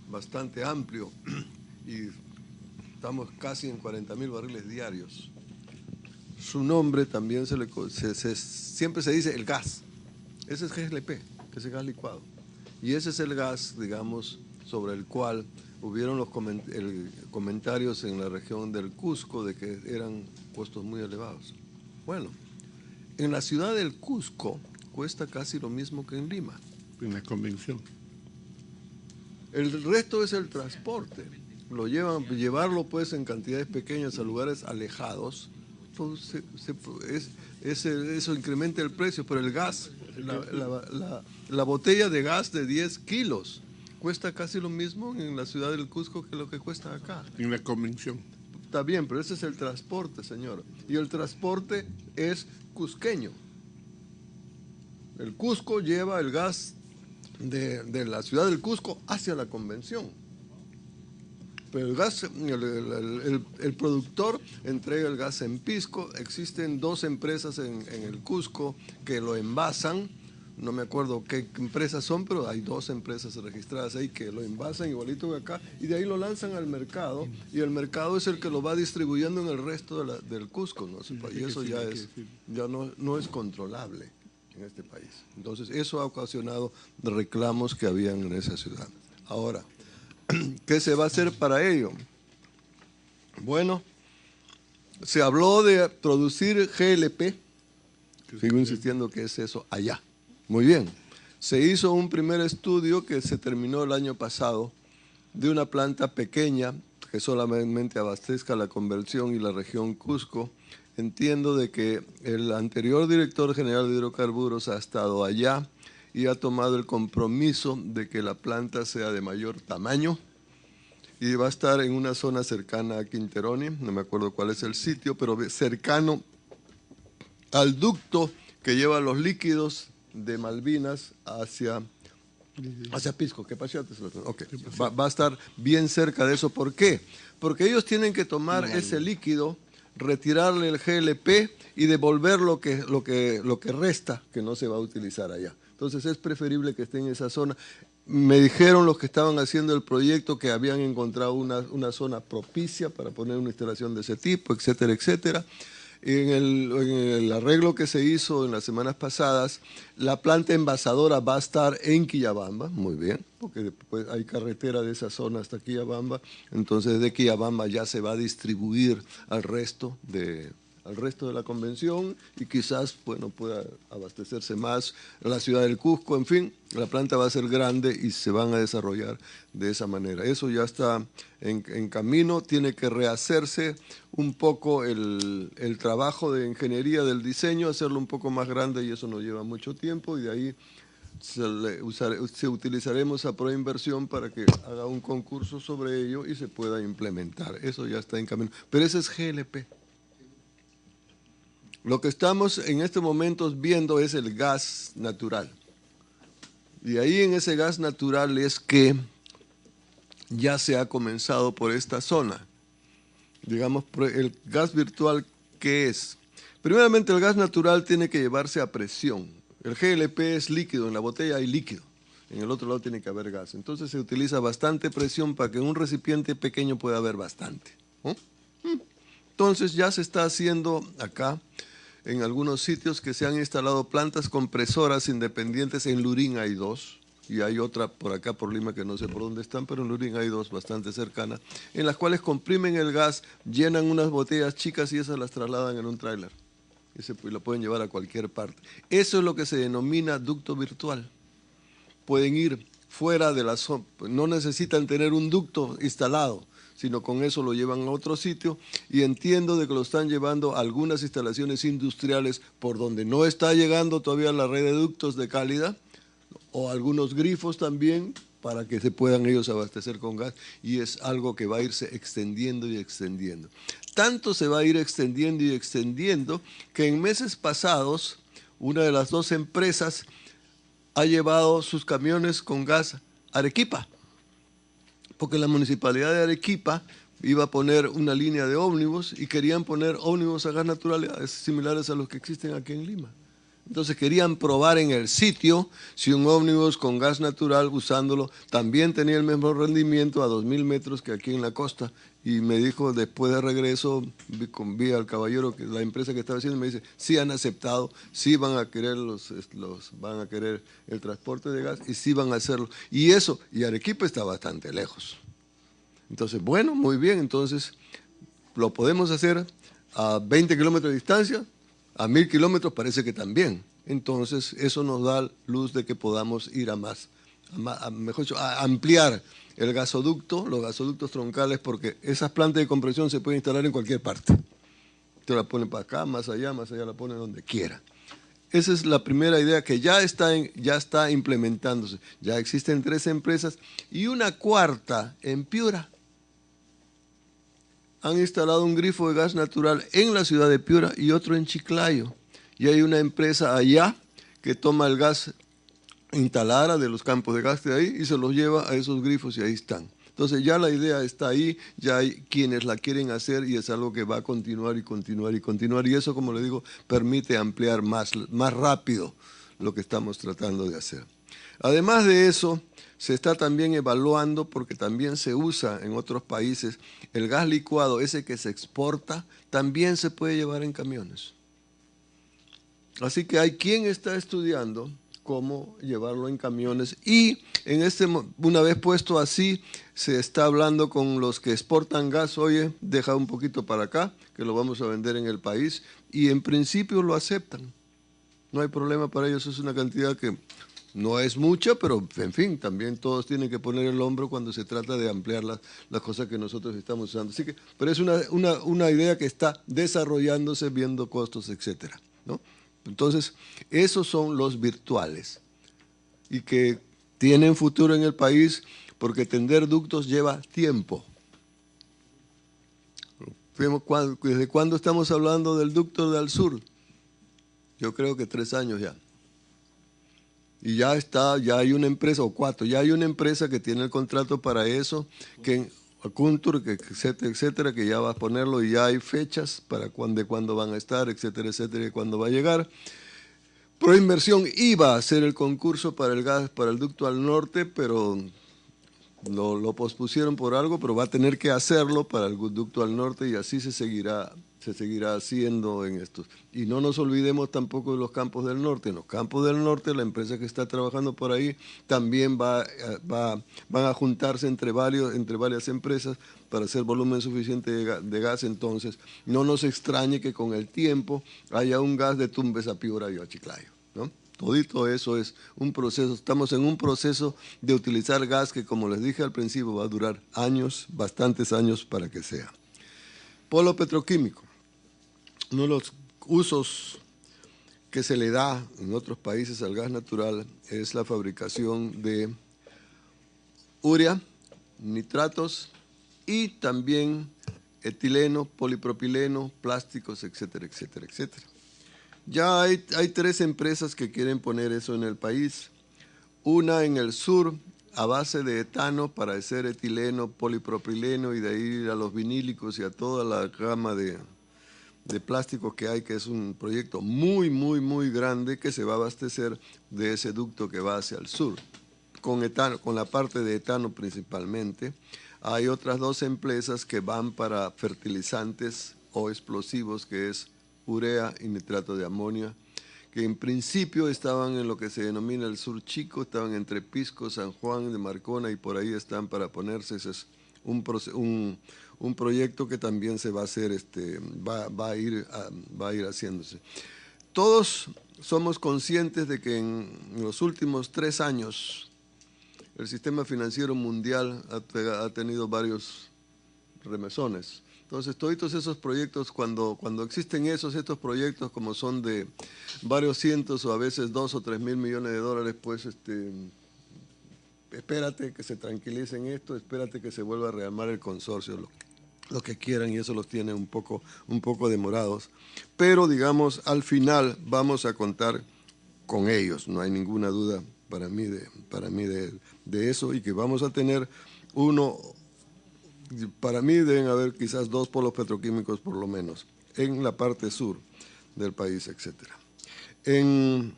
bastante amplio y estamos casi en 40.000 barriles diarios. Su nombre también siempre se dice el gas. Ese es GLP, que es el gas licuado. Y ese es el gas, digamos, sobre el cual hubieron los comentarios en la región del Cusco de que eran costos muy elevados. Bueno, en la ciudad del Cusco cuesta casi lo mismo que en Lima. En la convención. El resto es el transporte. Llevarlo pues en cantidades pequeñas a lugares alejados, pues, eso incrementa el precio, pero el gas, la botella de gas de 10 kilos cuesta casi lo mismo en la ciudad del Cusco que lo que cuesta acá. En la convención. Está bien, pero ese es el transporte, señor. Y el transporte es cusqueño. El Cusco lleva el gas de la ciudad del Cusco hacia la convención. Pero el gas, el productor entrega el gas en Pisco. Existen 2 empresas en el Cusco que lo envasan. No me acuerdo qué empresas son, pero hay 2 empresas registradas ahí que lo envasan igualito que acá y de ahí lo lanzan al mercado y el mercado es el que lo va distribuyendo en el resto del Cusco, ¿no? Y eso ya no es controlable en este país. Entonces eso ha ocasionado reclamos que habían en esa ciudad. Ahora, ¿qué se va a hacer para ello? Bueno, se habló de producir GLP, sigo insistiendo que es eso allá. Muy bien, se hizo un primer estudio que se terminó el año pasado de una planta pequeña que solamente abastezca la conversión y la región Cusco. Entiendo de que el anterior director general de hidrocarburos ha estado allá y ha tomado el compromiso de que la planta sea de mayor tamaño y va a estar en una zona cercana a Quinteroni, no me acuerdo cuál es el sitio, pero cercano al ducto que lleva los líquidos de Malvinas hacia Pisco. ¿Qué pasó? Okay. Va a estar bien cerca de eso. ¿Por qué? Porque ellos tienen que tomar ese líquido, retirarle el GLP y devolver lo que resta, que no se va a utilizar allá. Entonces es preferible que esté en esa zona. Me dijeron los que estaban haciendo el proyecto que habían encontrado una zona propicia para poner una instalación de ese tipo, etcétera, etcétera. En el arreglo que se hizo en las semanas pasadas, la planta envasadora va a estar en Quillabamba, muy bien, porque después hay carretera de esa zona hasta Quillabamba, entonces de Quillabamba ya se va a distribuir al resto de la convención y quizás, bueno, pueda abastecerse más la ciudad del Cusco, en fin, la planta va a ser grande y se van a desarrollar de esa manera. Eso ya está en camino, tiene que rehacerse un poco el trabajo de ingeniería del diseño, hacerlo un poco más grande y eso nos lleva mucho tiempo y de ahí utilizaremos a Proinversión para que haga un concurso sobre ello y se pueda implementar. Eso ya está en camino, pero ese es GLP. Lo que estamos en estos momentos viendo es el gas natural. Y ahí en ese gas natural es que ya se ha comenzado por esta zona. Digamos, el gas virtual, ¿qué es? Primeramente, el gas natural tiene que llevarse a presión. El GLP es líquido, en la botella hay líquido. En el otro lado tiene que haber gas. Entonces se utiliza bastante presión para que en un recipiente pequeño pueda haber bastante, ¿no? Entonces ya se está haciendo acá, en algunos sitios que se han instalado plantas compresoras independientes. En Lurín hay 2 y hay otra por acá por Lima que no sé por dónde están, pero en Lurín hay 2 bastante cercanas, en las cuales comprimen el gas, llenan unas botellas chicas y esas las trasladan en un tráiler y lo pueden llevar a cualquier parte. Eso es lo que se denomina ducto virtual. Pueden ir fuera de la zona, no necesitan tener un ducto instalado, sino con eso lo llevan a otro sitio y entiendo de que lo están llevando a algunas instalaciones industriales por donde no está llegando todavía la red de ductos de cálida o algunos grifos también para que se puedan ellos abastecer con gas, y es algo que va a irse extendiendo y extendiendo. Tanto se va a ir extendiendo y extendiendo que en meses pasados una de las dos empresas ha llevado sus camiones con gas a Arequipa, porque la municipalidad de Arequipa iba a poner una línea de ómnibus y querían poner ómnibus a gas natural similares a los que existen aquí en Lima. Entonces querían probar en el sitio si un ómnibus con gas natural, usándolo, también tenía el mismo rendimiento a 2.000 metros que aquí en la costa. Y me dijo, después de regreso, vi al caballero, la empresa que estaba haciendo, me dice, sí han aceptado, sí van a querer van a querer el transporte de gas y sí van a hacerlo. Y Arequipa está bastante lejos. Entonces, bueno, muy bien, entonces lo podemos hacer a 20 kilómetros de distancia, a 1.000 kilómetros parece que también. Entonces, eso nos da luz de que podamos ir mejor dicho, a ampliar el gasoducto, los gasoductos troncales, porque esas plantas de compresión se pueden instalar en cualquier parte. Usted la pone para acá, más allá la pone donde quiera. Esa es la primera idea que ya está implementándose. Ya existen 3 empresas y una cuarta en Piura. Han instalado un grifo de gas natural en la ciudad de Piura y otro en Chiclayo. Y hay una empresa allá que toma el gas instalara de los campos de gas de ahí y se los lleva a esos grifos y ahí están. Entonces ya la idea está ahí, ya hay quienes la quieren hacer y es algo que va a continuar y continuar y continuar. Y eso, como le digo, permite ampliar más rápido lo que estamos tratando de hacer. Además de eso, se está también evaluando, porque también se usa en otros países, el gas licuado, ese que se exporta, también se puede llevar en camiones. Así que hay quien está estudiando cómo llevarlo en camiones y una vez puesto así, se está hablando con los que exportan gas, oye, deja un poquito para acá, que lo vamos a vender en el país, y en principio lo aceptan. No hay problema para ellos, es una cantidad que no es mucha, pero en fin, también todos tienen que poner el hombro cuando se trata de ampliar las cosas que nosotros estamos usando. Así que, pero es una idea que está desarrollándose, viendo costos, etcétera, ¿no? Entonces, esos son los virtuales y que tienen futuro en el país porque tender ductos lleva tiempo. ¿Desde cuándo estamos hablando del ducto del sur? Yo creo que 3 años ya. Y ya hay una empresa, o 4, ya hay una empresa que tiene el contrato para eso, que Acuntur, etcétera, etcétera, que ya va a ponerlo y ya hay fechas para cuándo van a estar, etcétera, etcétera, y cuándo va a llegar. Proinversión iba a hacer el concurso para el gas, para el ducto al norte, pero lo pospusieron por algo, pero va a tener que hacerlo para el ducto al norte y así se seguirá haciendo en estos. Y no nos olvidemos tampoco de los campos del norte. En los campos del norte, la empresa que está trabajando por ahí también van a juntarse entre varias empresas para hacer volumen suficiente de gas. Entonces, no nos extrañe que con el tiempo haya un gas de Tumbes a Piura y a Chiclayo, ¿no? Todito eso es un proceso, estamos en un proceso de utilizar gas que, como les dije al principio, va a durar años, bastantes años para que sea. Polo petroquímico. Uno de los usos que se le da en otros países al gas natural es la fabricación de urea, nitratos y también etileno, polipropileno, plásticos, etcétera, etcétera, etcétera. Ya hay 3 empresas que quieren poner eso en el país. Una en el sur, a base de etano para hacer etileno, polipropileno y de ahí a los vinílicos y a toda la gama de plásticos que hay, que es un proyecto muy, muy, muy grande que se va a abastecer de ese ducto que va hacia el sur, con etano, con la parte de etano principalmente. Hay otras 2 empresas que van para fertilizantes o explosivos, que es urea y nitrato de amonio, que en principio estaban en lo que se denomina el sur chico, estaban entre Pisco, San Juan de Marcona y por ahí están para ponerse. Ese es un proyecto que también se va a hacer, va a ir haciéndose. Todos somos conscientes de que en los últimos 3 años el sistema financiero mundial ha tenido varios remesones. Entonces, todos esos proyectos, cuando existen estos proyectos, como son de varios cientos o a veces 2 o 3 mil millones de dólares, pues espérate que se tranquilicen esto, espérate que se vuelva a rearmar el consorcio, lo que quieran, y eso los tiene un poco demorados. Pero, digamos, al final vamos a contar con ellos, no hay ninguna duda para mí de eso, y que vamos a tener para mí deben haber quizás 2 polos petroquímicos por lo menos, en la parte sur del país, etc. En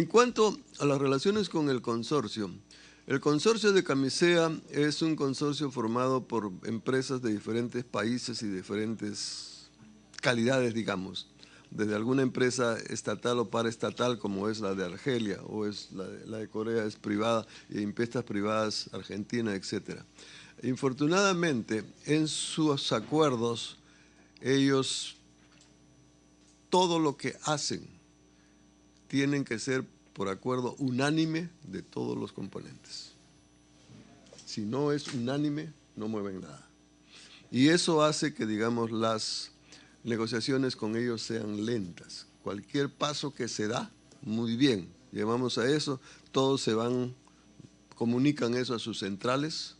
cuanto a las relaciones con el consorcio de Camisea es un consorcio formado por empresas de diferentes países y diferentes calidades, digamos, desde alguna empresa estatal o paraestatal como es la de Argelia o es la de Corea, es privada, y empresas privadas Argentina, etc. Infortunadamente, en sus acuerdos, ellos, todo lo que hacen, tienen que ser por acuerdo unánime de todos los componentes. Si no es unánime, no mueven nada. Y eso hace que, digamos, las negociaciones con ellos sean lentas. Cualquier paso que se da, muy bien, llamamos a eso, todos se van, comunican eso a sus centrales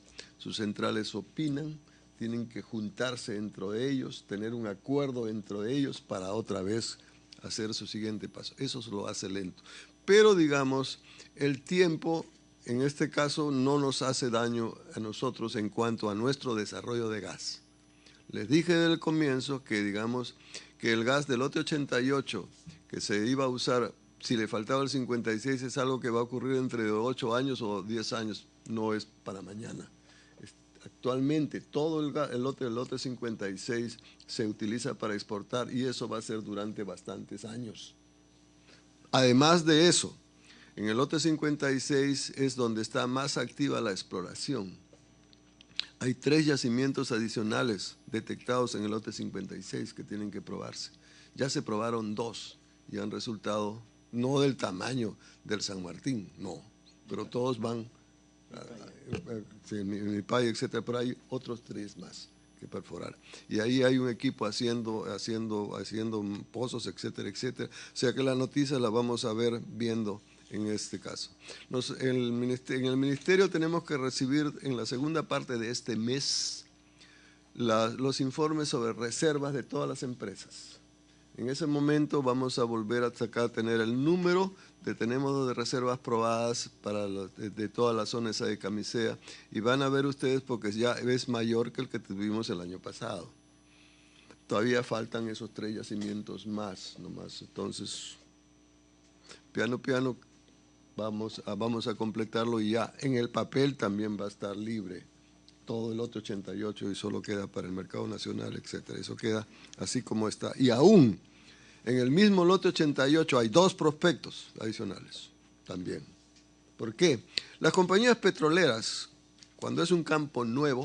opinan, tienen que juntarse dentro de ellos, tener un acuerdo dentro de ellos para otra vez hacer su siguiente paso. Eso se lo hace lento. Pero, digamos, el tiempo, en este caso, no nos hace daño a nosotros en cuanto a nuestro desarrollo de gas. Les dije desde el comienzo que, digamos, que el gas del lote 88 que se iba a usar, si le faltaba el 56, es algo que va a ocurrir entre 8 años o 10 años, no es para mañana. Actualmente todo el lote 56 se utiliza para exportar y eso va a ser durante bastantes años. Además de eso, en el lote 56 es donde está más activa la exploración. Hay 3 yacimientos adicionales detectados en el lote 56 que tienen que probarse. Ya se probaron 2 y han resultado, no del tamaño del San Martín, no, pero todos van, en mi país, etcétera, pero hay otros 3 más que perforar. Y ahí hay un equipo haciendo pozos, etcétera, etcétera. O sea que la noticia la vamos a ver viendo en este caso. En el ministerio tenemos que recibir en la segunda parte de este mes los informes sobre reservas de todas las empresas. En ese momento vamos a volver a tener el número tenemos de reservas probadas de toda la zona esa de Camisea, y van a ver ustedes porque ya es mayor que el que tuvimos el año pasado. Todavía faltan esos 3 yacimientos más, nomás. Entonces, piano, vamos a completarlo, y ya en el papel también va a estar libre todo el lote 88 y solo queda para el mercado nacional, etcétera. Eso queda así como está. Y aún en el mismo lote 88 hay 2 prospectos adicionales también. ¿Por qué? Las compañías petroleras, cuando es un campo nuevo,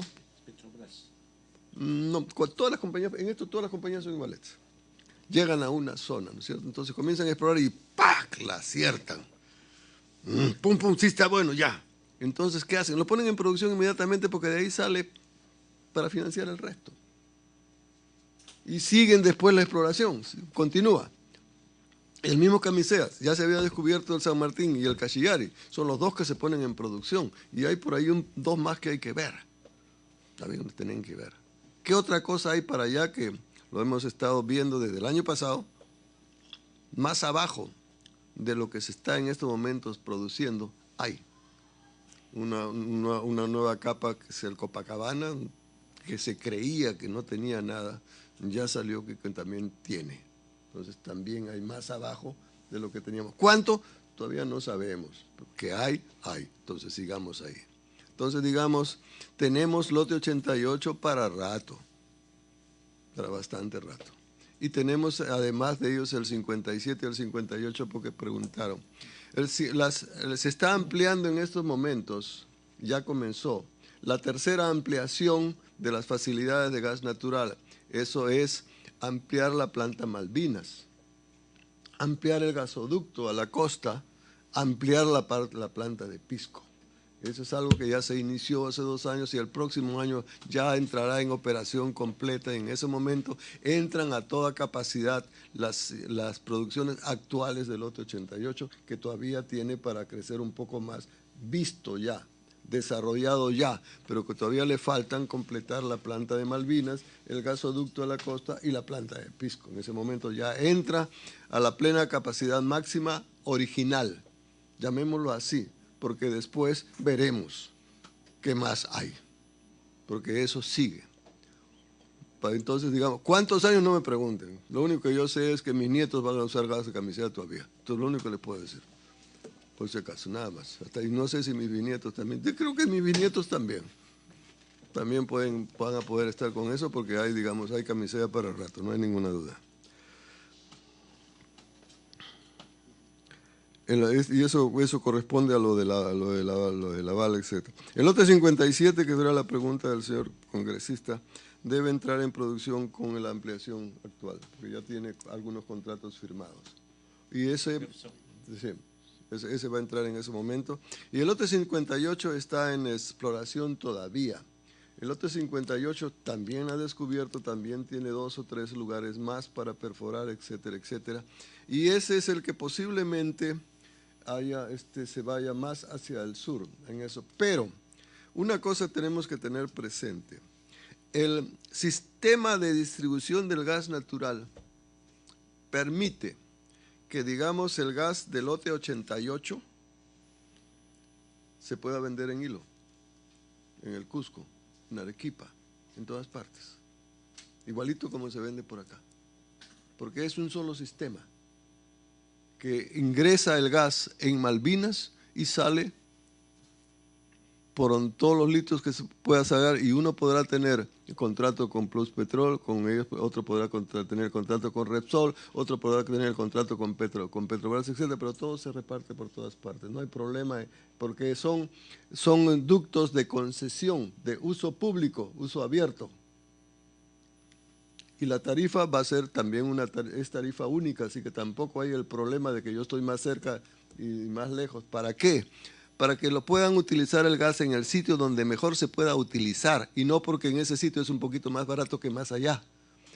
no, todas las compañías, en esto todas las compañías son iguales. Llegan a una zona, ¿no es cierto? Entonces comienzan a explorar y ¡pac! La aciertan. Pum, sí está bueno, ya. Entonces, ¿qué hacen? Lo ponen en producción inmediatamente porque de ahí sale para financiar el resto. Y siguen después la exploración, continúa. El mismo Camisea, ya se había descubierto el San Martín y el Cachillari, son los 2 que se ponen en producción, y hay por ahí 2 más que hay que ver. También tienen que ver. ¿Qué otra cosa hay para allá que lo hemos estado viendo desde el año pasado? Más abajo de lo que se está en estos momentos produciendo, hay una nueva capa que es el Copacabana, que se creía que no tenía nada, ya salió que también tiene. Entonces también hay más abajo de lo que teníamos. ¿Cuánto? Todavía no sabemos. Que hay. Entonces sigamos ahí. Entonces, digamos, tenemos lote 88 para rato, para bastante rato. Y tenemos además de ellos el 57 y el 58 porque preguntaron. Se está ampliando en estos momentos, ya comenzó, la tercera ampliación de las facilidades de gas natural. Eso es ampliar la planta Malvinas, ampliar el gasoducto a la costa, ampliar la planta de Pisco. Eso es algo que ya se inició hace 2 años y el próximo año ya entrará en operación completa. En ese momento entran a toda capacidad las producciones actuales del lote 88, que todavía tiene para crecer un poco más, visto ya, desarrollado ya, pero que todavía le faltan completar la planta de Malvinas, el gasoducto de la costa y la planta de Pisco. En ese momento ya entra a la plena capacidad máxima original, llamémoslo así, porque después veremos qué más hay, porque eso sigue. Entonces, digamos, ¿cuántos años? No me pregunten. Lo único que yo sé es que mis nietos van a usar gas de camiseta todavía. Esto es lo único que les puedo decir, por si acaso, nada más. Hasta, y no sé si mis bisnietos también. Yo creo que mis bisnietos también van a poder estar con eso, porque hay, digamos, hay camiseta para el rato, no hay ninguna duda. Y eso corresponde a lo de la aval, etc. El lote 57, que era la pregunta del señor congresista, debe entrar en producción con la ampliación actual, porque ya tiene algunos contratos firmados. Y ese va a entrar en ese momento. Y el lote 58 está en exploración todavía. El lote 58 también ha descubierto, también tiene 2 o 3 lugares más para perforar, etcétera, etcétera. Y ese es el que posiblemente se vaya más hacia el sur en eso. Pero una cosa tenemos que tener presente. El sistema de distribución del gas natural permite que, digamos, el gas del lote 88 se pueda vender en Hilo, en el Cusco, en Arequipa, en todas partes. Igualito como se vende por acá. Porque es un solo sistema que ingresa el gas en Malvinas y sale por todos los litros que se pueda sacar, y uno podrá tener contrato con Plus Petrol, con ellos, otro podrá tener contrato con Repsol, otro podrá tener el contrato con Petrobras, etcétera, pero todo se reparte por todas partes. No hay problema, porque son ductos de concesión, de uso público, uso abierto. Y la tarifa va a ser también es tarifa única, así que tampoco hay el problema de que yo estoy más cerca y más lejos. ¿Para qué? Para que lo puedan utilizar el gas en el sitio donde mejor se pueda utilizar, y no porque en ese sitio es un poquito más barato que más allá.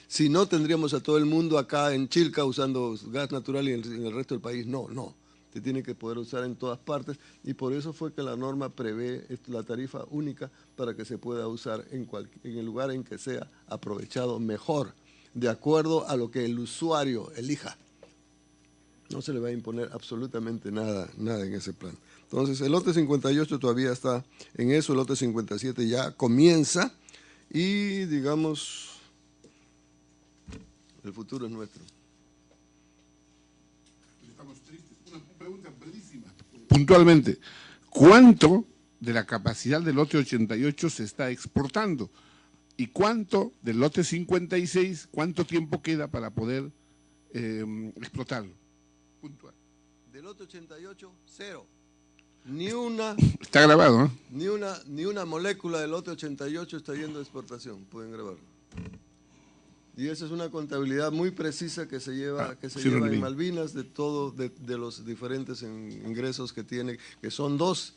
Si no, tendríamos a todo el mundo acá en Chilca usando gas natural y en el resto del país no. Se tiene que poder usar en todas partes, y por eso fue que la norma prevé la tarifa única para que se pueda usar en el lugar en que sea aprovechado mejor, de acuerdo a lo que el usuario elija. No se le va a imponer absolutamente nada en ese plan. Entonces, el lote 58 todavía está en eso, el lote 57 ya comienza y, digamos, el futuro es nuestro. Estamos tristes. Una pregunta brevísima. Puntualmente, ¿cuánto de la capacidad del lote 88 se está exportando? ¿Y cuánto del lote 56, cuánto tiempo queda para poder explotarlo? Puntual. Del lote 88, 0. Ni una... Está grabado, ¿eh? Ni una molécula del lote 88 está yendo a exportación, pueden grabarlo. Y esa es una contabilidad muy precisa que se lleva, en Malvinas, de los diferentes ingresos que tiene, que son dos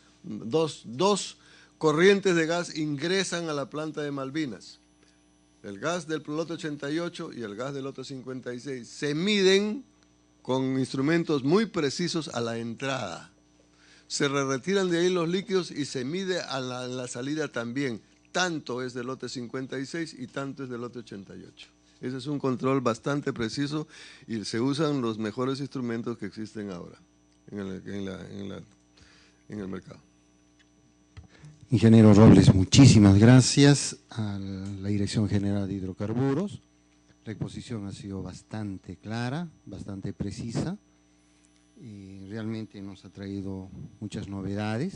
corrientes de gas ingresan a la planta de Malvinas. El gas del lote 88 y el gas del lote 56 se miden con instrumentos muy precisos a la entrada. Se retiran de ahí los líquidos y se mide a la salida también. Tanto es del lote 56 y tanto es del lote 88. Ese es un control bastante preciso y se usan los mejores instrumentos que existen ahora en el mercado. Ingeniero Robles, muchísimas gracias a la Dirección General de Hidrocarburos. La exposición ha sido bastante clara, bastante precisa. Realmente nos ha traído muchas novedades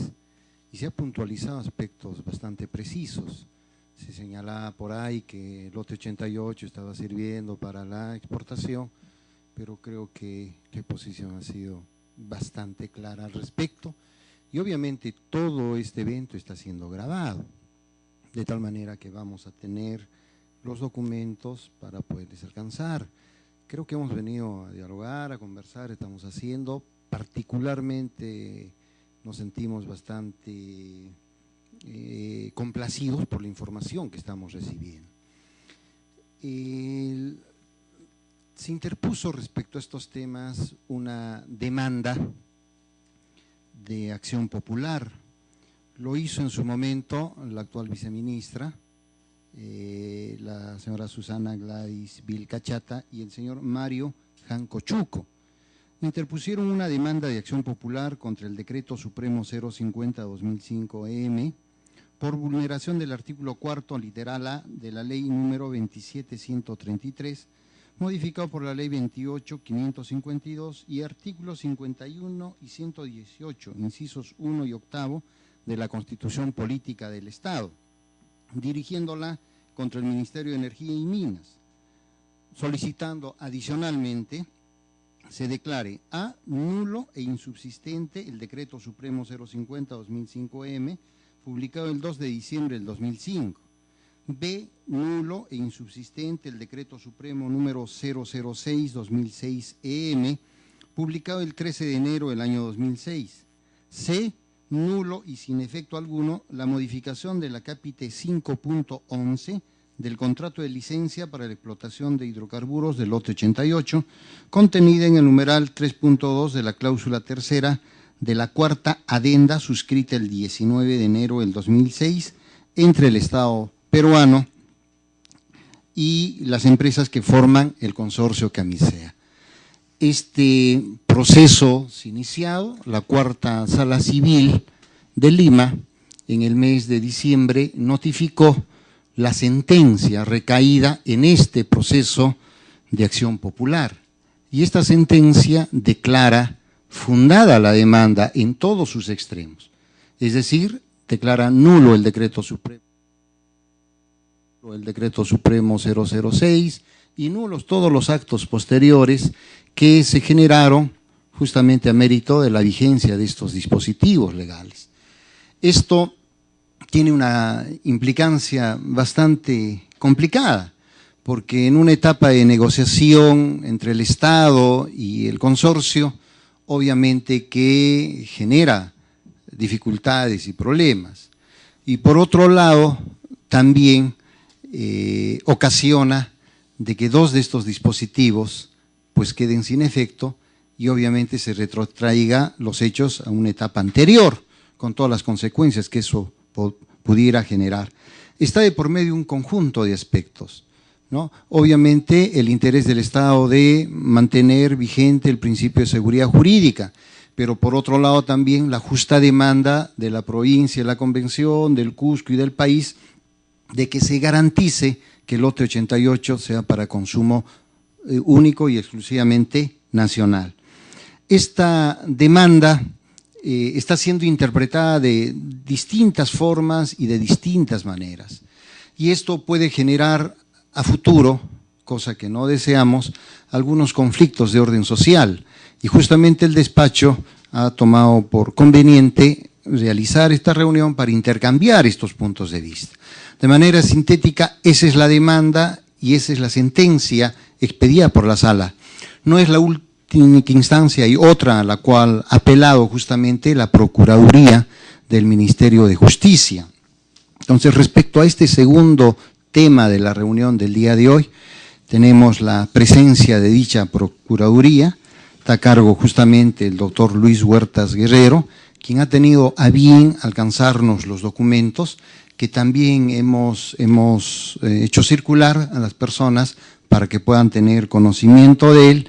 y se ha puntualizado aspectos bastante precisos. Se señalaba por ahí que el lote 88 estaba sirviendo para la exportación, pero creo que la exposición ha sido bastante clara al respecto. Y obviamente todo este evento está siendo grabado, de tal manera que vamos a tener los documentos para poderles alcanzar. Creo que hemos venido a dialogar, a conversar, estamos haciendo particularmente nos sentimos bastante complacidos por la información que estamos recibiendo. Se interpuso respecto a estos temas una demanda de acción popular. Lo hizo en su momento la actual viceministra, la señora Susana Gladys Vilcachata y el señor Mario Jancochuco. Interpusieron una demanda de acción popular contra el Decreto Supremo 050-2005-EM por vulneración del artículo 4, literal A, de la Ley número 27133, modificado por la Ley 28.552 y artículos 51 y 118, incisos 1 y 8 de la Constitución Política del Estado, dirigiéndola contra el Ministerio de Energía y Minas, solicitando adicionalmente se declare A, nulo e insubsistente el Decreto Supremo 050-2005-EM, publicado el 2 de diciembre del 2005. B, nulo e insubsistente el Decreto Supremo número 006-2006-EM, publicado el 13 de enero del año 2006. C, nulo y sin efecto alguno la modificación de la cápite 5.11 del contrato de licencia para la explotación de hidrocarburos del lote 88, contenida en el numeral 3.2 de la cláusula tercera de la cuarta adenda suscrita el 19 de enero del 2006 entre el Estado peruano y las empresas que forman el consorcio Camisea. Este proceso se ha iniciado, la cuarta Sala Civil de Lima en el mes de diciembre notificó la sentencia recaída en este proceso de acción popular. Y esta sentencia declara fundada la demanda en todos sus extremos. Es decir, declara nulo el Decreto Supremo 006 y nulos todos los actos posteriores que se generaron justamente a mérito de la vigencia de estos dispositivos legales. Esto tiene una implicancia bastante complicada, porque en una etapa de negociación entre el Estado y el consorcio, obviamente que genera dificultades y problemas. Y por otro lado, también ocasiona de que dos de estos dispositivos pues queden sin efecto y obviamente se retrotraiga los hechos a una etapa anterior, con todas las consecuencias que eso pudiera generar. Está de por medio un conjunto de aspectos, ¿no? Obviamente el interés del Estado de mantener vigente el principio de seguridad jurídica, pero por otro lado también la justa demanda de la provincia, de la Convención, del Cusco y del país, de que se garantice que el lote 88 sea para consumo único y exclusivamente nacional. Esta demanda está siendo interpretada de distintas formas y de distintas maneras. Y esto puede generar a futuro, cosa que no deseamos, algunos conflictos de orden social. Y justamente el despacho ha tomado por conveniente realizar esta reunión para intercambiar estos puntos de vista. De manera sintética, esa es la demanda y esa es la sentencia expedida por la sala. No es la última instancia, hay otra a la cual ha apelado justamente la Procuraduría del Ministerio de Justicia. Entonces, respecto a este segundo tema de la reunión del día de hoy, tenemos la presencia de dicha Procuraduría, está a cargo justamente el doctor Luis Huertas Guerrero, quien ha tenido a bien alcanzarnos los documentos que también hemos hecho circular a las personas para que puedan tener conocimiento de él